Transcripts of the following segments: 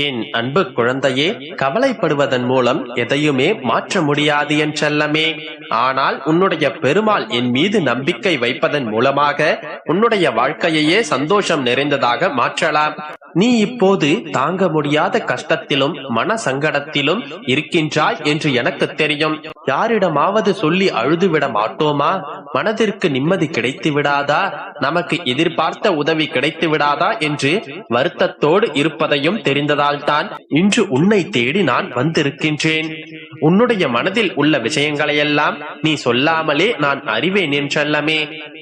என் அன்பு குழந்தையே, கவலைப்படுவதன் மூலம் எதையுமே மாற்ற முடியாது என் செல்லமே. ஆனால் உன்னுடைய பெருமாள் என் மீது நம்பிக்கை வைப்பதன் மூலமாக உன்னுடைய வாழ்க்கையையே சந்தோஷம் நிறைந்ததாக மாற்றலாம். நீ இப்போது தாங்க முடியாத கஷ்டத்திலும் மன சங்கடத்திலும் இருக்கின்றாய் என்று எனக்கு தெரியும். யாரிடமாவது சொல்லி அழுதுவிட மாட்டோமா? மனதிற்கு நிம்மதி கிடைத்து விடாதா? நமக்கு எதிர்பார்த்த உதவி கிடைத்து விடாதா என்று வருத்தத்தோடு இருப்பதையும் தெரிந்ததால் தான் இன்று உன்னை தேடி நான் வந்திருக்கின்றேன். உன்னுடைய மனதில் உள்ள விஷயங்களையெல்லாம் நீ சொல்லாமலே நான் அறிவேன் என்றல்லமே.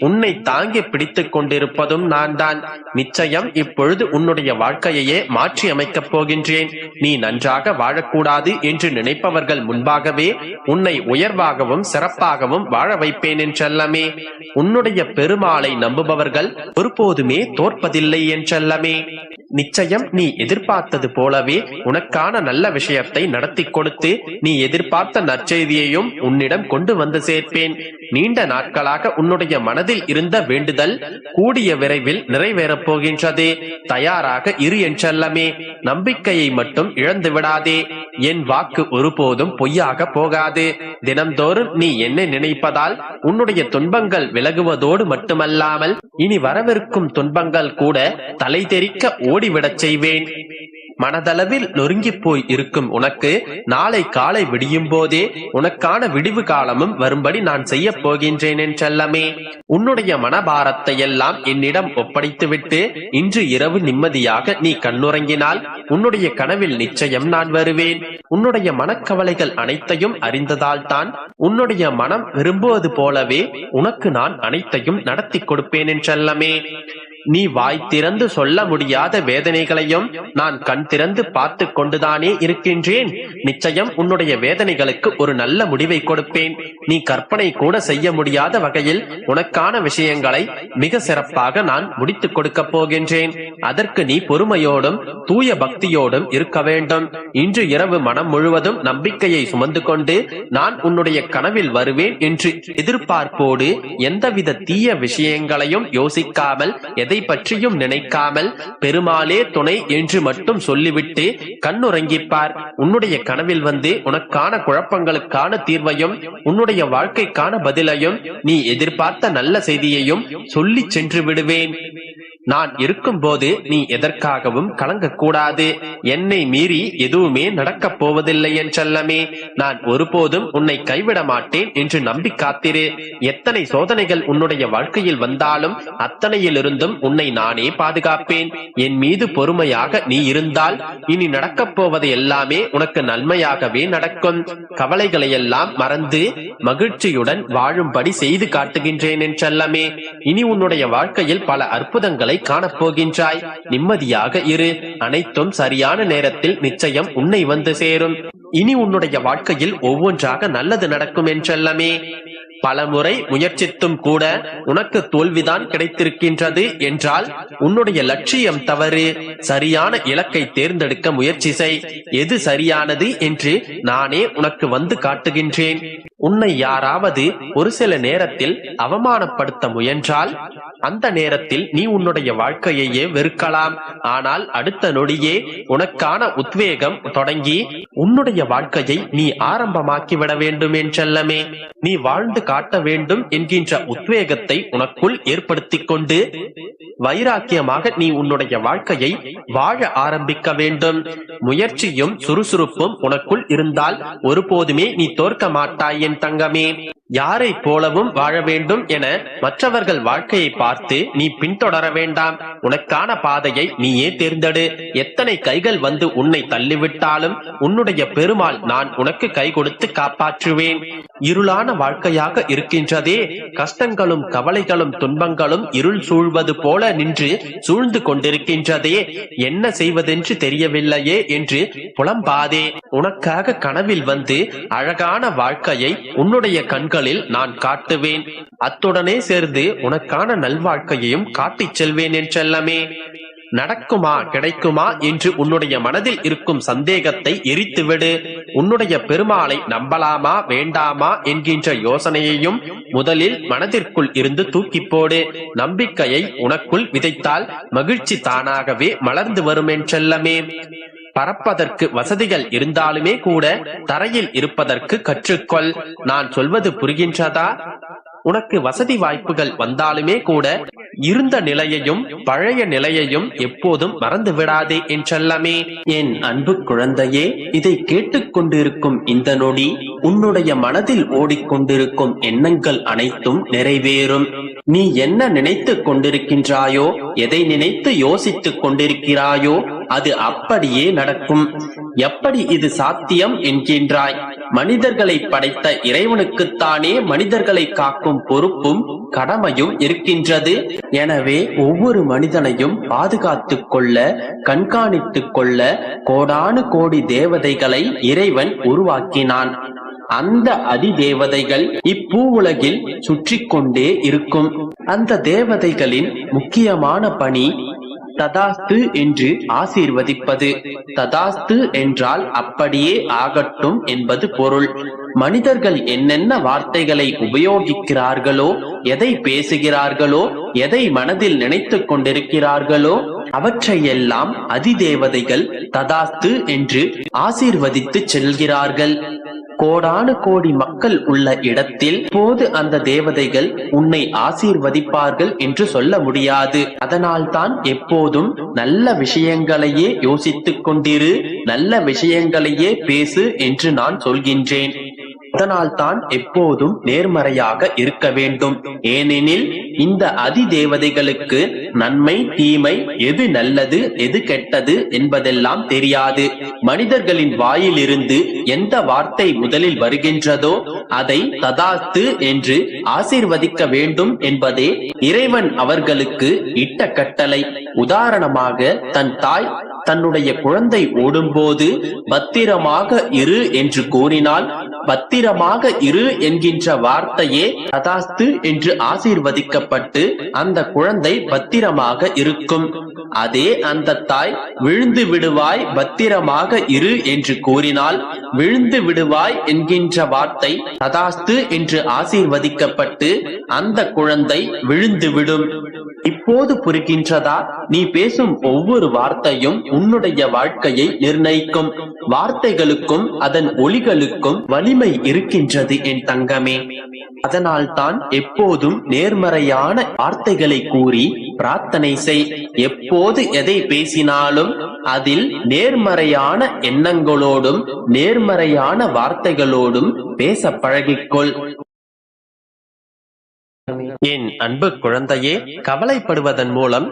உன்னை தாங்கி பிடித்துக் கொண்டிருப்பதும் நான் தான். நிச்சயம் இப்பொழுது உன்னுடைய வாழ்க்கையையே மாற்றி அமைக்கப் போகின்றேன். நீ நன்றாக வாழக்கூடாது என்று நினைப்பவர்கள் முன்பாகவே உன்னை உயர்வாகவும் சிறப்பாகவும் வாழ வைப்பேன் என்றல்லமே. உன்னுடைய பெருமாளை நம்புபவர்கள் ஒருபோதுமே தோற்பதில்லை என்றல்லமே. நிச்சயம் நீ எதிர்பார்த்தது போலவே உனக்கான நல்ல விஷயத்தை நடத்தி கொடுத்து நீ எதிர்பார்த்த நற்செய்தியையும் உன்னிடம் கொண்டு வந்து சேர்ப்பேன். நீண்ட நாட்களாக உன்னுடைய மனதில் இருந்த வேண்டுதல் கூடிய விரைவில் நிறைவேறப் போகின்றது. தயாராக இரு என்றல்லமே. நம்பிக்கையை மட்டும் இழந்து விடாதே. என் வாக்கு ஒருபோதும் பொய்யாக போகாது. தினம்தோறும் நீ என்ன நினைப்பதால் உன்னுடைய துன்பங்கள் விலகுவதோடு மட்டுமல்லாமல் இனி வரவிருக்கும் துன்பங்கள் கூட தலை தெறிக்க ஓடிவிடச் செய்வேன். மனதளவில் நொறுங்கி போய் இருக்கும் உனக்கு நாளை காலை விடியும் போதே உனக்கான விடிவு காலமும் வரும்படி நான் செய்ய போகின்றேன் என்றல்லமே. உன்னுடைய மனபாரத்தை எல்லாம் என்னிடம் ஒப்படைத்துவிட்டு இன்று இரவு நிம்மதியாக நீ கண்ணுறங்கினால் உன்னுடைய கனவில் நிச்சயம் நான் வருவேன். உன்னுடைய மனக்கவலைகள் அனைத்தையும் அறிந்ததால் தான் உன்னுடைய மனம் விரும்புவது போலவே உனக்கு நான் அனைத்தையும் நடத்தி கொடுப்பேன் என்றல்லமே. நீ வாய் திறந்து சொல்ல முடியாத வேதனைகளையும் நான் கண் திறந்து பார்த்து கொண்டுதானே இருக்கின்றேன். நிச்சயம் உன்னுடைய வேதனைகளுக்கு ஒரு நல்ல முடிவை கொடுப்பேன். நீ கற்பனை கூட செய்ய முடியாத வகையில் உனக்கான விஷயங்களை மிக சிறப்பாக நான் முடித்துக் கொடுக்க போகின்றேன். அதற்கு நீ பொறுமையோடும் தூய பக்தியோடும் இருக்க வேண்டும். இன்று இரவு மனம் முழுவதும் நம்பிக்கையை சுமந்து கொண்டு நான் உன்னுடைய கனவில் வருவேன் என்று எதிர்பார்ப்போடு எந்தவித தீய விஷயங்களையும் யோசிக்காமல் எதை பற்றியும் நினைக்காமல் பெருமாளே துணை என்று மட்டும் சொல்லிவிட்டு கண்ணுறங்கிப்பார். உன்னுடைய கனவில் வந்து உனக்கான குழப்பங்களுக்கான தீர்வையும் உன்னுடைய வாழ்க்கைக்கான பதிலையும் நீ எதிர்பார்த்த நல்ல செய்தியையும் சொல்லி சென்று விடுவேன். நான் இருக்கும் போது நீ எதற்காகவும் கலங்கக்கூடாது. என்னை மீறி எதுவுமே நடக்கப் போவதில்லை என்றல்லமே. நான் ஒருபோதும் உன்னை கைவிட மாட்டேன் என்று நம்பி காத்திரு. எத்தனை சோதனைகள் உன்னுடைய வாழ்க்கையில் வந்தாலும் அத்தனையிலிருந்தும் உன்னை நானே பாதுகாப்பேன். என் மீது பொறுமையாக நீ இருந்தால் இனி நடக்கப் போவது எல்லாமே உனக்கு நன்மையாகவே நடக்கும். கவலைகளை எல்லாம் மறந்து மகிழ்ச்சியுடன் வாழும்படி செய்து காட்டுகின்றேன் என்றல்லமே. இனி உன்னுடைய வாழ்க்கையில் பல அற்புதங்களை காணப்போகின்றாய். நிம்மதியாக இரு. அனைத்தும் சரியான நேரத்தில் நிச்சயம் உன்னை வந்து சேரும். இனி உன்னுடைய வாழ்க்கையில் ஒவ்வொன்றாக நல்லது நடக்கும் என்றல்லமே. பலமுறை முயற்சித்தும் கூட உனக்கு தோல்விதான் கிடைத்திருக்கின்றது என்றால் உன்னுடைய லட்சியம் தவறு. சரியான இலக்கை தேர்ந்தெடுக்க முயற்சி செய். எது சரியானது என்று நானே உனக்கு வந்து காட்டுகின்றேன். உன்னை யாராவது ஒரு சில நேரத்தில் அவமானப்படுத்த முயன்றால் அந்த நேரத்தில் நீ உன்னுடைய வாழ்க்கையையே வெறுக்கலாம். ஆனால் அடுத்த நொடியே உனக்கான உத்வேகம் தொடங்கி உன்னுடைய வாழ்க்கையை நீ ஆரம்பமாக்கி விட வேண்டும் என்றல்லமே. நீ வாழ்ந்து காட்ட வேண்டும் என்கின்ற உத்வேகத்தை உனக்குள் ஏற்படுத்திக் கொண்டு வைராக்கியமாக நீ உன்னுடைய வாழ்க்கையை வாழ ஆரம்பிக்க வேண்டும். முயற்சியும் சுறுசுறுப்பும் உனக்குள் இருந்தால் ஒருபோதுமே நீ தோற்க மாட்டாய் என் தங்கமே. யாரை போலவும் வாழ வேண்டும் என மற்றவர்கள் வாழ்க்கையை பார்த்து நீ பின்தொடர வேண்டாம். உனக்கான பாதையை நீயே தேர்ந்தெடு. எத்தனை கைகள் வந்து உன்னை தள்ளிவிட்டாலும் உன்னுடைய பெருமாள் நான் உனக்கு கை கொடுத்து காப்பாற்றுவேன். இருளான வாழ்க்கையாக இருக்கின்றதே, கஷ்டங்களும் கவலைகளும் துன்பங்களும் இருள் சூழ்வது போல நின்று சூழ்ந்து கொண்டிருக்கின்றதே, என்ன செய்வதென்று தெரியவில்லையே என்று புலம்பாதே. உனக்காக கனவில் வந்து அழகான வாழ்க்கையை உன்னுடைய கண்களில் நான் காட்டுவேன். அத்துடனே சேர்ந்து உனக்கான நல்வாழ்க்கையையும் காட்டிச் செல்வேன் என்றல்லமே. நடக்குமா கிடைக்குமா என்று உன்னுடைய மனதில் இருக்கும் சந்தேகத்தை எரித்துவிடு. உன்னுடைய பெருமாளை நம்பலாமா வேண்டாமா என்கின்ற யோசனையையும் முதலில் மனதிற்குள் இருந்து தூக்கி போடு. நம்பிக்கையை உனக்குள் விதைத்தால் மகிழ்ச்சி தானாகவே மலர்ந்து வரும் என்றல்லமே. பறப்பதற்கு வசதிகள் இருந்தாலுமே கூட தரையில் இருப்பதற்கு கற்றுக்கொள். நான் சொல்வது புரிகின்றதா? உனக்கு வசதி வாய்ப்புகள் வந்தாலுமே கூட இருந்த நிலையையும் பழைய நிலையையும் எப்போதும் மறந்து விடாதே என் செல்லமே. என் அன்பு குழந்தையே, இதை கேட்டுக்கொண்டிருக்கும் இந்த நொடி உன்னுடைய மனதில் ஓடிக்கொண்டிருக்கும் எண்ணங்கள் அனைத்தும் நிறைவேறும். நீ என்ன நினைத்துக் கொண்டிருக்கின்றாயோ, எதை நினைத்து யோசித்துக் கொண்டிருக்கிறாயோ அது அப்படியே நடக்கும். எப்படி இது சாத்தியம் என்கின்றாய்? மனிதர்களை படைத்த இறைவனுக்குத்தானே மனிதர்களை காக்கும் பொறுப்பும் கடமையும் இருக்கின்றது. எனவே ஒவ்வொரு மனிதனையும் பாதுகாத்துக் கொள்ள, கண்காணித்துக் கொள்ள கோடானு கோடி தேவதைகளை இறைவன் உருவாக்கினான். அந்த அதிதேவதைகள் இப்பூ உலகில் சுற்றி கொண்டே இருக்கும். அந்த தேவதைகளின் முக்கியமான பணி ததாஸ்து என்று ஆசீர்வதிப்பது. ததாஸ்து என்றால் அப்படியே ஆகட்டும் என்பது பொருள். மனிதர்கள் என்னென்ன வார்த்தைகளை உபயோகிக்கிறார்களோ, எதை பேசுகிறார்களோ, எதை மனதில் நினைத்துக் கொண்டிருக்கிறார்களோ அவற்றையெல்லாம் அதிதேவதைகள் ததாஸ்து என்று ஆசீர்வதித்து செல்கிறார்கள். கோடானு கோடி மக்கள் உள்ள இடத்தில் போது அந்த தேவதைகள் உன்னை ஆசீர்வதிப்பார்கள் என்று சொல்ல முடியாது. அதனால் தான் எப்போதும் நல்ல விஷயங்களையே யோசித்துக் கொண்டிரு, நல்ல விஷயங்களையே பேசு என்று நான் சொல்கின்றேன். அதனால் தான் எப்போதும் நேர்மறையாக இருக்க வேண்டும். ஏனெனில் இந்த அதிதேவதைகளுக்கு நன்மை தீமை, எது நல்லது எது கெட்டது என்பதெல்லாம் தெரியாது. மனிதர்களின் வாயிலிருந்து எந்த வார்த்தை முதலில் வருகின்றதோ அதை ததாஸ்து என்று ஆசீர்வதிக்க வேண்டும் என்பதே இறைவன் அவர்களுக்கு இட்ட கட்டளை. உதாரணமாக, தன் தாய் தன்னுடைய குழந்தை ஓடும்போது பத்திரமாக இரு என்று கூறினால், பத்திரமாக இரு என்கின்ற வார்த்தையே ததாஸ்து என்று ஆசீர்வதிக்கப்பட்டு அந்த குழந்தை பத்திரமாக இருக்கும். அதே அந்த தாய் விழுந்து விடுவாய் பத்திரமாக இரு என்று கூறினால், விழுந்து விடுவாய் என்கின்ற வார்த்தை ததாஸ்து என்று ஆசீர்வதிக்கப்பட்டு அந்த குழந்தை விழுந்து விடும். இப்போது புரிகின்றதா? நீ பேசும் ஒவ்வொரு வார்த்தையும் உன்னுடைய வாழ்க்கையை நிர்ணயிக்கும். வார்த்தைகளுக்கும் அதன் ஒலிகளுக்கும் வலிமை இருக்கின்றது என் தங்கமே. அதனால் தான் எப்போதும் நேர்மறையான வார்த்தைகளை கூறி பிரார்த்தனை செய். எப்போது எதை பேசினாலும் அதில் நேர்மறையான எண்ணங்களோடும் நேர்மறையான வார்த்தைகளோடும் பேச பழகிக்கொள். என் அன்பு குழந்தையே, கவலைப்படுவதன் மூலம்